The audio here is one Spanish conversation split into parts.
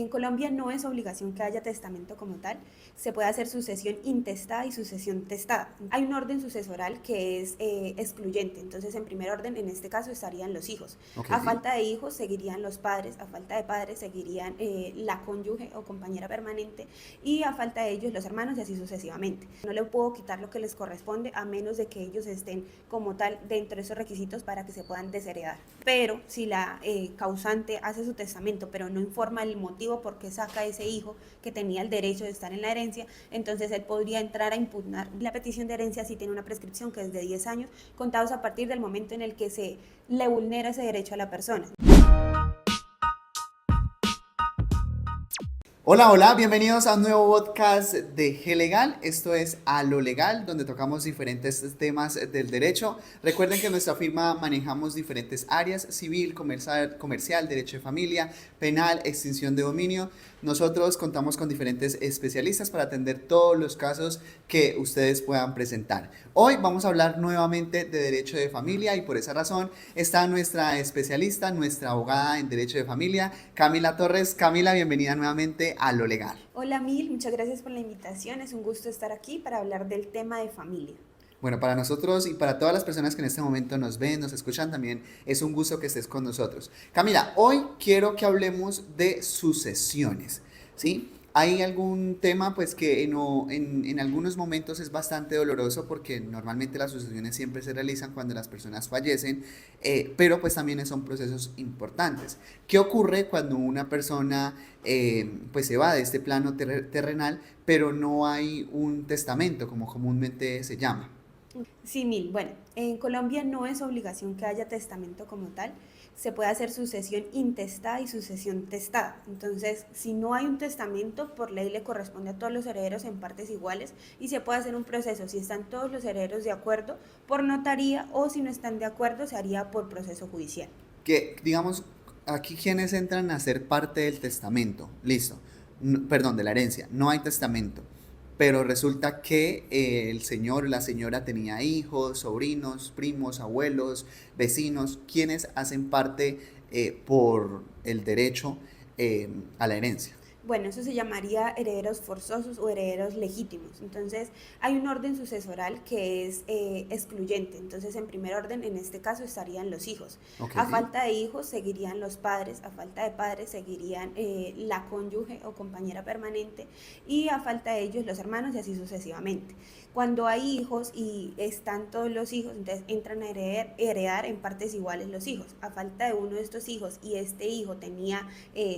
En Colombia no es obligación que haya testamento como tal, se puede hacer sucesión intestada y sucesión testada. Hay un orden sucesoral que es excluyente, entonces en primer orden en este caso estarían los hijos. Ok. A falta de hijos seguirían los padres, a falta de padres seguirían la cónyuge o compañera permanente y a falta de ellos los hermanos y así sucesivamente. No le puedo quitar lo que les corresponde a menos de que ellos estén como tal dentro de esos requisitos para que se puedan desheredar. Pero si la causante hace su testamento pero no informa el motivo por qué saca ese hijo que tenía el derecho de estar en la herencia, entonces él podría entrar a impugnar la petición de herencia si tiene una prescripción que es de 10 años, contados a partir del momento en el que se le vulnera ese derecho a la persona. Hola, hola, bienvenidos a un nuevo podcast de G Legal. Esto es A lo Legal, donde tocamos diferentes temas del derecho. Recuerden que en nuestra firma manejamos diferentes áreas: civil, comercial, derecho de familia, penal, extinción de dominio. Nosotros contamos con diferentes especialistas para atender todos los casos que ustedes puedan presentar. Hoy vamos a hablar nuevamente de derecho de familia y por esa razón está nuestra especialista, nuestra abogada en derecho de familia, Camila Torres. Camila, bienvenida nuevamente a lo legal. Hola Mil, muchas gracias por la invitación, es un gusto estar aquí para hablar del tema de familia. Bueno, para nosotros y para todas las personas que en este momento nos ven, nos escuchan también, es un gusto que estés con nosotros. Camila, hoy quiero que hablemos de sucesiones, ¿sí? Hay algún tema pues que en algunos momentos es bastante doloroso porque normalmente las sucesiones siempre se realizan cuando las personas fallecen, pero pues también son procesos importantes. ¿Qué ocurre cuando una persona pues se va de este plano terrenal, pero no hay un testamento, como comúnmente se llama? Sí, Mil. Bueno, en Colombia no es obligación que haya testamento como tal, se puede hacer sucesión intestada y sucesión testada. Entonces, si no hay un testamento, por ley le corresponde a todos los herederos en partes iguales y se puede hacer un proceso, si están todos los herederos de acuerdo, por notaría o si no están de acuerdo, se haría por proceso judicial. Que, digamos, aquí quienes entran a ser parte del testamento, listo, perdón, de la herencia, no hay testamento, pero resulta que el señor o la señora tenía hijos, sobrinos, primos, abuelos, vecinos, quienes hacen parte por el derecho a la herencia. Bueno, eso se llamaría herederos forzosos o herederos legítimos. Entonces, hay un orden sucesoral que es excluyente. Entonces, en primer orden, en este caso, estarían los hijos. Ok. A falta de hijos, seguirían los padres. A falta de padres, seguirían la cónyuge o compañera permanente. Y a falta de ellos, los hermanos y así sucesivamente. Cuando hay hijos y están todos los hijos, entonces entran a heredar en partes iguales los hijos. A falta de uno de estos hijos y este hijo tenía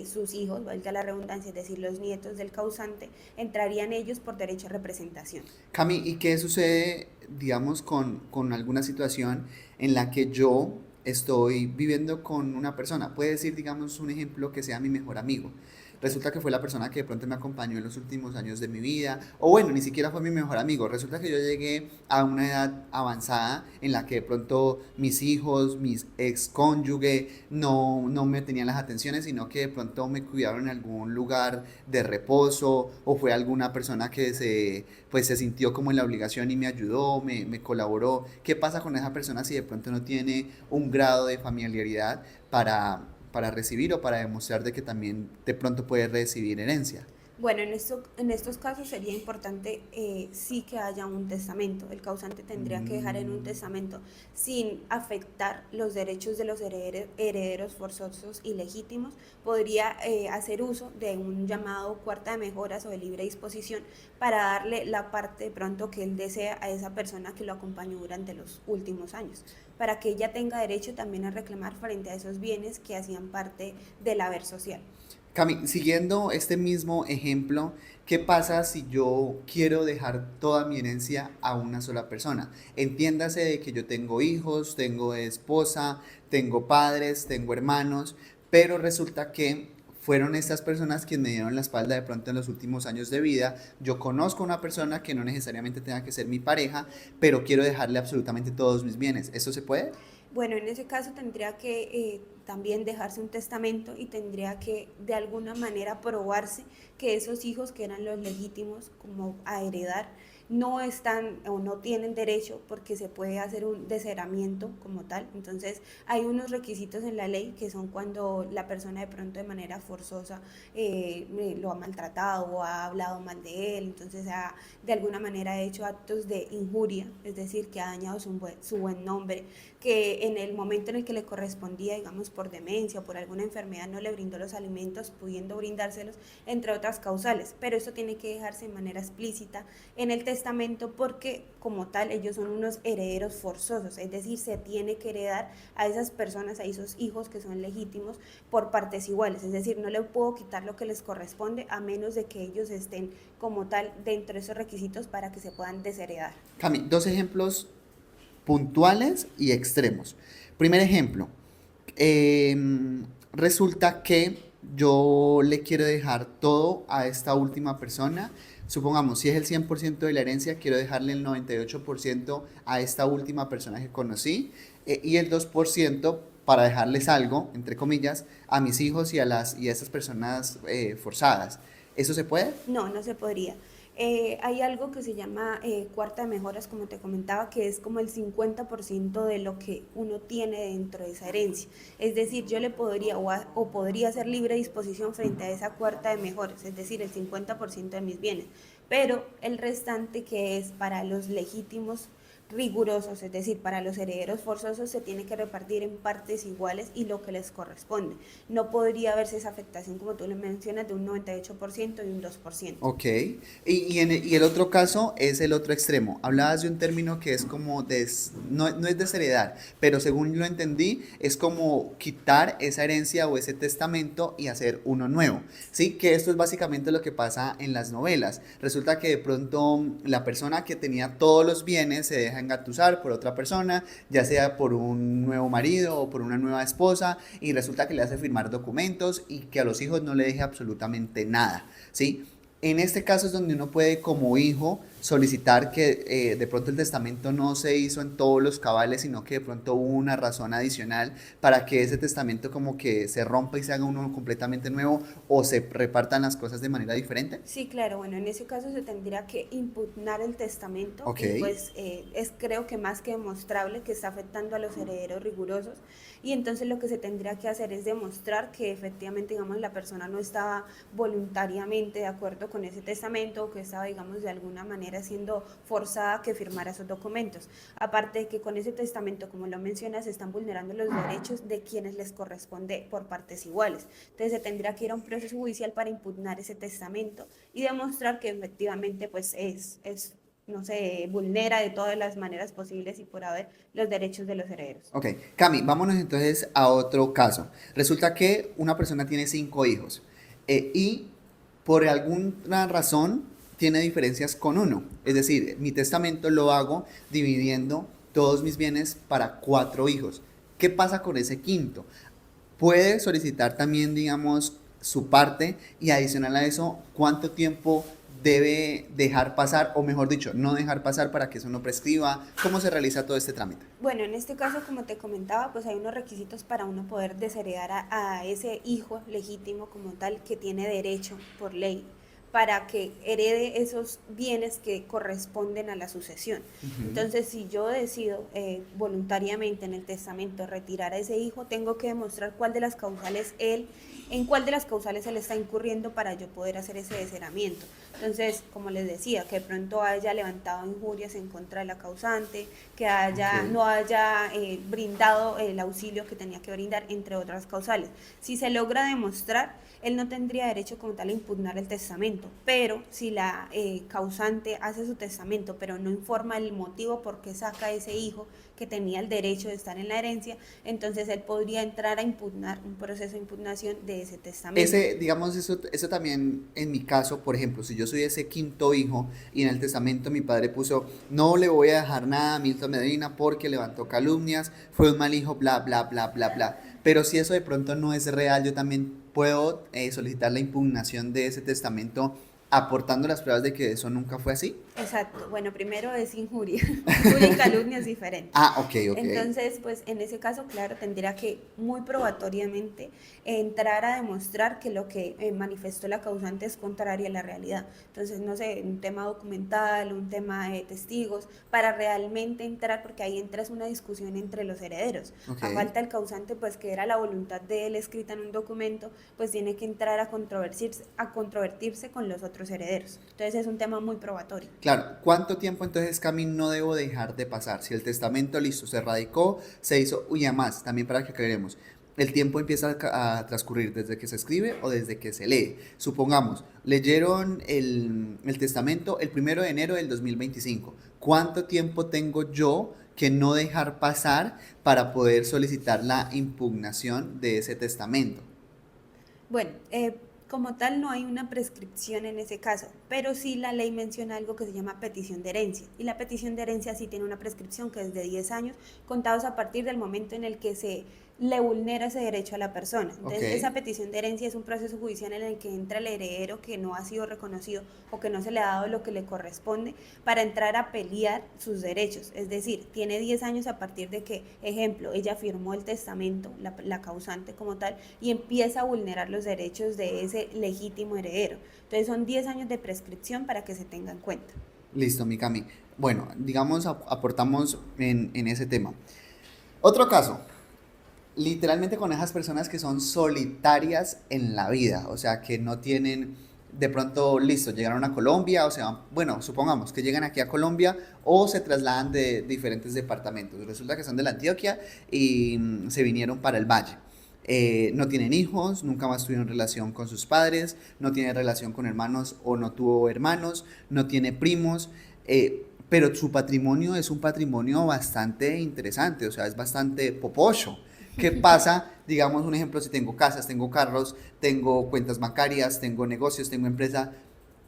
sus hijos, valga la redundancia, es decir, los nietos del causante, entrarían ellos por derecho a representación. Cami, ¿y qué sucede, digamos, con alguna situación en la que yo estoy viviendo con una persona? Puede decir, digamos, un ejemplo que sea mi mejor amigo. Okay. Resulta que fue la persona que de pronto me acompañó en los últimos años de mi vida, o bueno, ni siquiera fue mi mejor amigo. Resulta que yo llegué a una edad avanzada en la que de pronto mis hijos, mis ex cónyuge no me tenían las atenciones, sino que de pronto me cuidaron en algún lugar de reposo, o fue alguna persona que pues se sintió como en la obligación y me ayudó, me colaboró. ¿Qué pasa con esa persona si de pronto no tiene un grado de familiaridad para recibir o para demostrar de que también de pronto puede recibir herencia? Bueno, en estos casos sería importante sí que haya un testamento. El causante tendría que dejar en un Mm. testamento sin afectar los derechos de los herederos forzosos y legítimos. Podría hacer uso de un llamado cuarta de mejoras o de libre disposición para darle la parte de pronto que él desea a esa persona que lo acompañó durante los últimos años, para que ella tenga derecho también a reclamar frente a esos bienes que hacían parte del haber social. Cami, siguiendo este mismo ejemplo, ¿qué pasa si yo quiero dejar toda mi herencia a una sola persona? Entiéndase de que yo tengo hijos, tengo esposa, tengo padres, tengo hermanos, pero resulta que fueron estas personas quienes me dieron la espalda de pronto en los últimos años de vida. Yo conozco a una persona que no necesariamente tenga que ser mi pareja, pero quiero dejarle absolutamente todos mis bienes. ¿Eso se puede? Bueno, en ese caso tendría que también dejarse un testamento y tendría que de alguna manera probarse que esos hijos que eran los legítimos como a heredar no están o no tienen derecho porque se puede hacer un desheramiento como tal. Entonces hay unos requisitos en la ley que son cuando la persona de pronto de manera forzosa lo ha maltratado o ha hablado mal de él, entonces de alguna manera ha hecho actos de injuria, es decir, que ha dañado su buen nombre, que en el momento en el que le correspondía, digamos por demencia o por alguna enfermedad, no le brindó los alimentos, pudiendo brindárselos, entre otras causales. Pero eso tiene que dejarse de manera explícita en el testamento porque como tal ellos son unos herederos forzosos, es decir, se tiene que heredar a esas personas, a esos hijos que son legítimos por partes iguales, es decir, no le puedo quitar lo que les corresponde a menos de que ellos estén como tal dentro de esos requisitos para que se puedan desheredar. Cami, dos ejemplos puntuales y extremos. Primer ejemplo, resulta que yo le quiero dejar todo a esta última persona. Supongamos, si es el 100% de la herencia, quiero dejarle el 98% a esta última persona que conocí y el 2% para dejarles algo, entre comillas, a mis hijos y a estas personas forzadas. ¿Eso se puede? No, no se podría. Hay algo que se llama cuarta de mejoras, como te comentaba, que es como el 50% de lo que uno tiene dentro de esa herencia. Es decir, yo le podría o podría hacer libre disposición frente a esa cuarta de mejoras, es decir, el 50% de mis bienes. Pero el restante, que es para los legítimos rigurosos, es decir, para los herederos forzosos, se tiene que repartir en partes iguales y lo que les corresponde. No podría verse esa afectación, como tú le mencionas, de un 98% y un 2%. Ok. Y el otro caso es el otro extremo. Hablabas de un término que es como no es desheredar, pero según lo entendí, es como quitar esa herencia o ese testamento y hacer uno nuevo. Sí, que esto es básicamente lo que pasa en las novelas. Resulta que de pronto la persona que tenía todos los bienes se deja engatusar por otra persona, ya sea por un nuevo marido o por una nueva esposa, y resulta que le hace firmar documentos y que a los hijos no le deje absolutamente nada, ¿sí? En este caso es donde uno puede como hijo solicitar que de pronto el testamento no se hizo en todos los cabales, sino que de pronto hubo una razón adicional para que ese testamento como que se rompa y se haga uno completamente nuevo o se repartan las cosas de manera diferente. Sí, claro, bueno, en ese caso se tendría que impugnar el testamento Ok. y pues es creo que más que demostrable que está afectando a los herederos rigurosos y entonces lo que se tendría que hacer es demostrar que efectivamente, digamos, la persona no estaba voluntariamente de acuerdo con ese testamento o que estaba, digamos, de alguna manera siendo forzada a que firmara esos documentos. Aparte de que con ese testamento, como lo mencionas, se están vulnerando los derechos de quienes les corresponde por partes iguales. Entonces se tendría que ir a un proceso judicial para impugnar ese testamento y demostrar que efectivamente pues no se vulnera de todas las maneras posibles y por haber los derechos de los herederos. Ok, Cami, vámonos entonces a otro caso. Resulta que una persona tiene 5 hijos y por alguna razón tiene diferencias con uno. Es decir, mi testamento lo hago dividiendo todos mis bienes para 4 hijos. ¿Qué pasa con ese quinto? Puede solicitar también, digamos, su parte y adicional a eso, cuánto tiempo debe dejar pasar, o mejor dicho, no dejar pasar para que eso no prescriba. ¿Cómo se realiza todo este trámite? Bueno, en este caso, como te comentaba, pues hay unos requisitos para uno poder desheredar a ese hijo legítimo como tal que tiene derecho por ley para que herede esos bienes que corresponden a la sucesión. Entonces, si yo decido voluntariamente en el testamento retirar a ese hijo, tengo que demostrar en cuál de las causales él está incurriendo para yo poder hacer ese desheramiento. Entonces, como les decía, que de pronto haya levantado injurias en contra de la causante, que no haya brindado el auxilio que tenía que brindar, entre otras causales. Si se logra demostrar, él no tendría derecho como tal a impugnar el testamento, pero si la causante hace su testamento, pero no informa el motivo por qué saca a ese hijo que tenía el derecho de estar en la herencia, entonces él podría entrar a impugnar un proceso de impugnación de ese testamento. Digamos, eso también en mi caso, por ejemplo, si yo soy ese quinto hijo y en el testamento mi padre puso, no le voy a dejar nada a Milton Medina porque levantó calumnias, fue un mal hijo, bla, bla, bla, bla, bla. Pero si eso de pronto no es real, yo también puedo solicitar la impugnación de ese testamento aportando las pruebas de que eso nunca fue así. Exacto. Bueno, primero es injuria. Injuria y calumnia es diferente. Ah, ok, ok. Entonces, pues en ese caso, claro, tendría que muy probatoriamente entrar a demostrar que lo que manifestó la causante es contrario a la realidad. Entonces, no sé, un tema documental, un tema de testigos, para realmente entrar, porque ahí entras una discusión entre los herederos. Ok. A falta del causante, pues que era la voluntad de él escrita en un documento, pues tiene que entrar a controvertirse con los otros herederos. Entonces, es un tema muy probatorio. Claro, ¿cuánto tiempo entonces, Cami, no debo dejar de pasar? Si el testamento listo se radicó, se hizo, y además, también para que aclaremos, el tiempo empieza a transcurrir desde que se escribe o desde que se lee. Supongamos, leyeron el testamento el 1 de enero del 2025. ¿Cuánto tiempo tengo yo que no dejar pasar para poder solicitar la impugnación de ese testamento? Bueno, como tal no hay una prescripción en ese caso, pero sí la ley menciona algo que se llama petición de herencia. Y la petición de herencia sí tiene una prescripción que es de 10 años, contados a partir del momento en el que se le vulnera ese derecho a la persona. Ok. Entonces, esa petición de herencia es un proceso judicial en el que entra el heredero que no ha sido reconocido o que no se le ha dado lo que le corresponde para entrar a pelear sus derechos. Es decir, tiene 10 años a partir de que, ejemplo, ella firmó el testamento, la causante como tal, y empieza a vulnerar los derechos de ese legítimo heredero. Entonces, son 10 años de prescripción para que se tenga en cuenta. Listo, mi Cami. Bueno, digamos, aportamos en ese tema. Otro caso, literalmente con esas personas que son solitarias en la vida, o sea, que no tienen, de pronto, listo, llegaron a Colombia, o sea, bueno, supongamos que llegan aquí a Colombia o se trasladan de diferentes departamentos. Resulta que son de la Antioquia y se vinieron para el Valle. No tienen hijos, nunca más tuvieron relación con sus padres, no tiene relación con hermanos o no tuvo hermanos, no tiene primos, pero su patrimonio es un patrimonio bastante interesante, o sea, es bastante popocho. ¿Qué pasa? Digamos un ejemplo, si tengo casas, tengo carros, tengo cuentas bancarias, tengo negocios, tengo empresa,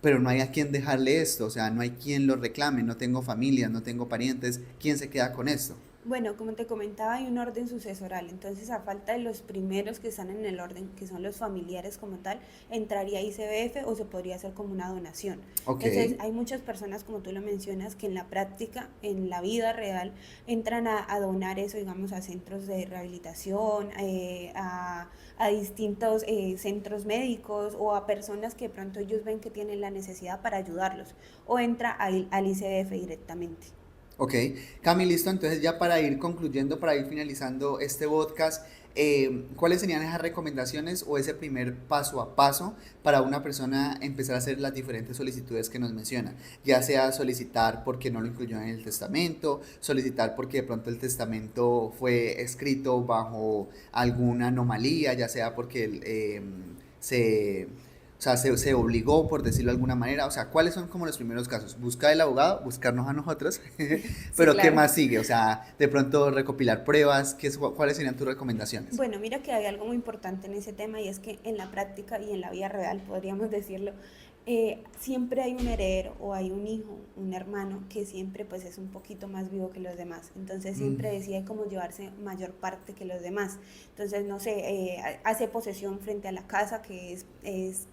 pero no hay a quien dejarle esto, o sea, no hay quien lo reclame, no tengo familia, no tengo parientes, ¿quién se queda con esto? Bueno, como te comentaba, hay un orden sucesoral, entonces a falta de los primeros que están en el orden, que son los familiares como tal, entraría ICBF o se podría hacer como una donación. Ok, Entonces hay muchas personas, como tú lo mencionas, que en la práctica, en la vida real, entran a donar eso, digamos, a centros de rehabilitación, a distintos centros médicos o a personas que de pronto ellos ven que tienen la necesidad para ayudarlos, o entra al ICBF directamente. ok. Cami, listo, entonces ya para ir concluyendo, para ir finalizando este podcast, ¿cuáles serían esas recomendaciones o ese primer paso a paso para una persona empezar a hacer las diferentes solicitudes que nos menciona? Ya sea solicitar porque no lo incluyó en el testamento, solicitar porque de pronto el testamento fue escrito bajo alguna anomalía, ya sea porque se, o sea, se obligó, por decirlo de alguna manera. O sea, ¿cuáles son como los primeros casos? Buscar el abogado, buscarnos a nosotros, Sí, pero ¿qué claro. más sigue? O sea, de pronto recopilar pruebas, ¿cuáles serían tus recomendaciones? Bueno, mira que hay algo muy importante en ese tema y es que en la práctica y en la vida real, podríamos decirlo, siempre hay un heredero o hay un hijo, un hermano que siempre pues es un poquito más vivo que los demás. Entonces siempre Mm, decide cómo llevarse mayor parte que los demás. Entonces, no sé, hace posesión frente a la casa que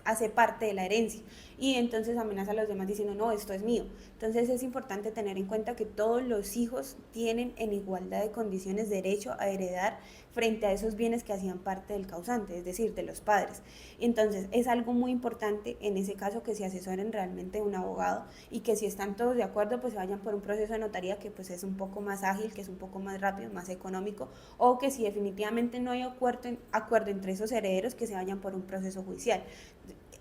hace parte de la herencia y entonces amenaza a los demás diciendo, no, esto es mío. Entonces es importante tener en cuenta que todos los hijos tienen en igualdad de condiciones derecho a heredar frente a esos bienes que hacían parte del causante, es decir, de los padres. Entonces, es algo muy importante en ese caso que se asesoren realmente de un abogado y que si están todos de acuerdo, pues se vayan por un proceso de notaría que pues es un poco más ágil, que es un poco más rápido, más económico, o que si definitivamente no hay acuerdo entre esos herederos, que se vayan por un proceso judicial.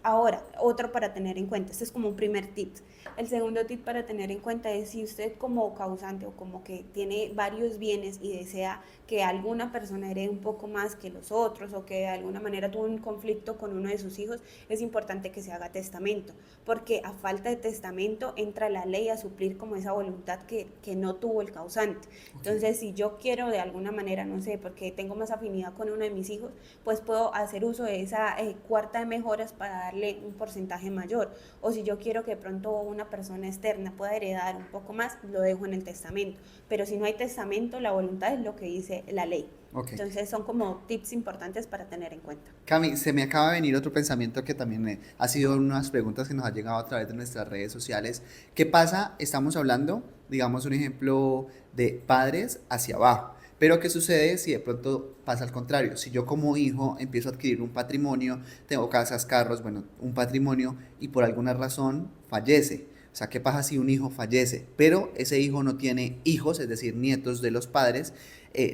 Ahora, otro para tener en cuenta, este es como un primer tip. El segundo tip para tener en cuenta es si usted como causante o como que tiene varios bienes y desea que alguna persona herede un poco más que los otros o que de alguna manera tuvo un conflicto con uno de sus hijos, es importante que se haga testamento, porque a falta de testamento entra la ley a suplir como esa voluntad que no tuvo el causante. ok. Entonces, si yo quiero de alguna manera, no sé, porque tengo más afinidad con uno de mis hijos, pues puedo hacer uso de esa cuarta de mejoras para darle un porcentaje mayor. O si yo quiero que de pronto una persona externa pueda heredar un poco más, lo dejo en el testamento. Pero si no hay testamento, la voluntad es lo que dice la ley. Ok. Entonces son como tips importantes para tener en cuenta. Cami, se me acaba de venir otro pensamiento que también ha sido unas preguntas que nos ha llegado a través de nuestras redes sociales. ¿Qué pasa? Estamos hablando, digamos, un ejemplo de padres hacia abajo. Pero ¿qué sucede si de pronto pasa al contrario? Si yo como hijo empiezo a adquirir un patrimonio, tengo casas, carros, bueno, un patrimonio y por alguna razón fallece. O sea, ¿qué pasa si un hijo fallece? Pero ese hijo no tiene hijos, es decir, nietos de los padres,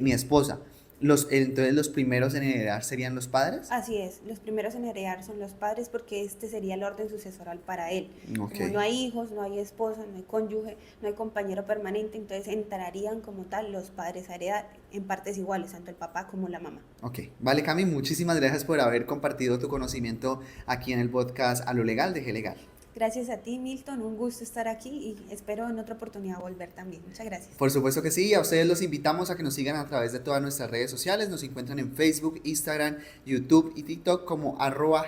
ni esposa. Entonces los primeros en heredar serían los padres. Así es, los primeros en heredar son los padres porque este sería el orden sucesoral para él. Ok, Como no hay hijos, no hay esposo, no hay cónyuge, no hay compañero permanente, entonces entrarían como tal los padres a heredar en partes iguales, tanto el papá como la mamá. ok. Vale, Cami, muchísimas gracias por haber compartido tu conocimiento aquí en el podcast A lo Legal de G Legal. Gracias a ti, Milton, un gusto estar aquí y espero en otra oportunidad volver también. Muchas gracias. Por supuesto que sí, a ustedes los invitamos a que nos sigan a través de todas nuestras redes sociales, nos encuentran en Facebook, Instagram, YouTube y TikTok como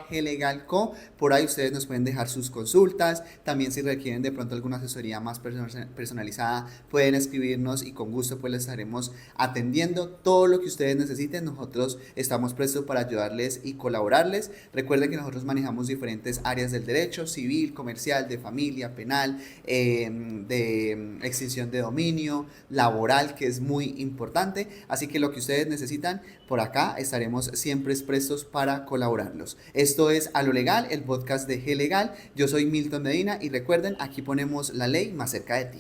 @glegalco, por ahí ustedes nos pueden dejar sus consultas, también si requieren de pronto alguna asesoría más personalizada, pueden escribirnos y con gusto pues les estaremos atendiendo todo lo que ustedes necesiten, nosotros estamos prestos para ayudarles y colaborarles. Recuerden que nosotros manejamos diferentes áreas del derecho, civil, comercial, de familia, penal, de extinción de dominio, laboral, que es muy importante. Así que lo que ustedes necesitan, por acá estaremos siempre prestos para colaborarlos. Esto es A lo Legal, el podcast de G Legal. Yo soy Milton Medina y recuerden, aquí ponemos la ley más cerca de ti.